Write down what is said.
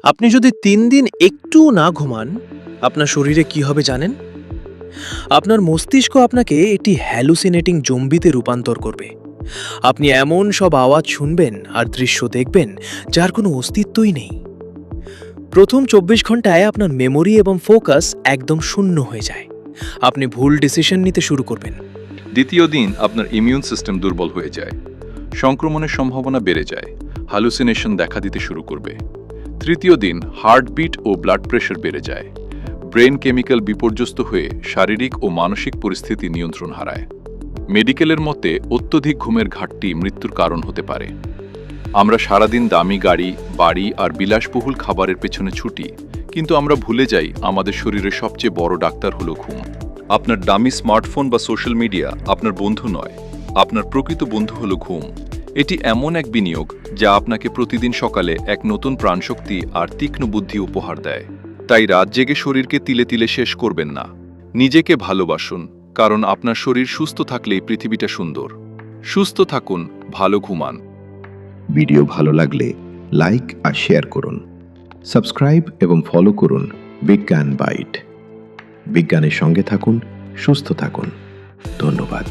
আপনি যদি ৩ দিন একটুও না ঘুমান, আপনার শরীরে কি হবে জানেন? আপনার মস্তিষ্ক আপনাকে একটি হ্যালুসিনেটিং জম্বিতে রূপান্তর করবে। আপনি এমন সব আওয়াজ শুনবেন আর দৃশ্য দেখবেন যার কোনো অস্তিত্বই নেই। প্রথম ২৪ ঘন্টায় আপনার মেমোরি এবং ফোকাস একদম শূন্য হয়ে যায়। আপনি ভুল ডিসিশন নিতে শুরু করবেন। দ্বিতীয় দিন আপনার ইমিউন সিস্টেম দুর্বল হয়ে যায়, সংক্রমণের সম্ভাবনা বেড়ে যায়, হ্যালুসিনেশন দেখা দিতে শুরু করবে। তৃতীয় দিন হার্টবিট ও ব্লাড প্রেশার বেড়ে যায়, ব্রেন কেমিক্যাল বিপর্যস্ত হয়ে শারীরিক ও মানসিক পরিস্থিতি নিয়ন্ত্রণ হারায়। মেডিকেলের মতে অত্যধিক ঘুমের ঘাটতি মৃত্যুর কারণ হতে পারে। আমরা সারাদিন দামি গাড়ি, বাড়ি আর বিলাসবহুল খাবারের পেছনে ছুটি, কিন্তু আমরা ভুলে যাই আমাদের শরীরের সবচেয়ে বড় ডাক্তার হলো ঘুম। আপনার দামি স্মার্টফোন বা সোশ্যাল মিডিয়া আপনার বন্ধু নয়, আপনার প্রকৃত বন্ধু হলো ঘুম। এটি এমন এক বিনিয়োগ যা আপনাকে প্রতিদিন সকালে এক নতুন প্রাণশক্তি আর তীক্ষ্ণ বুদ্ধি উপহার দেয়। তাই রাত জেগে শরীরকে তিলে তিলে শেষ করবেন না। নিজেকে ভালোবাসুন, কারণ আপনার শরীর সুস্থ থাকলেই পৃথিবীটা সুন্দর। সুস্থ থাকুন, ভালো ঘুমান। ভিডিও ভালো লাগলে লাইক আর শেয়ার করুন। সাবস্ক্রাইব এবং ফলো করুন বিজ্ঞান বাইট। বিজ্ঞানের সঙ্গে থাকুন, সুস্থ থাকুন। ধন্যবাদ।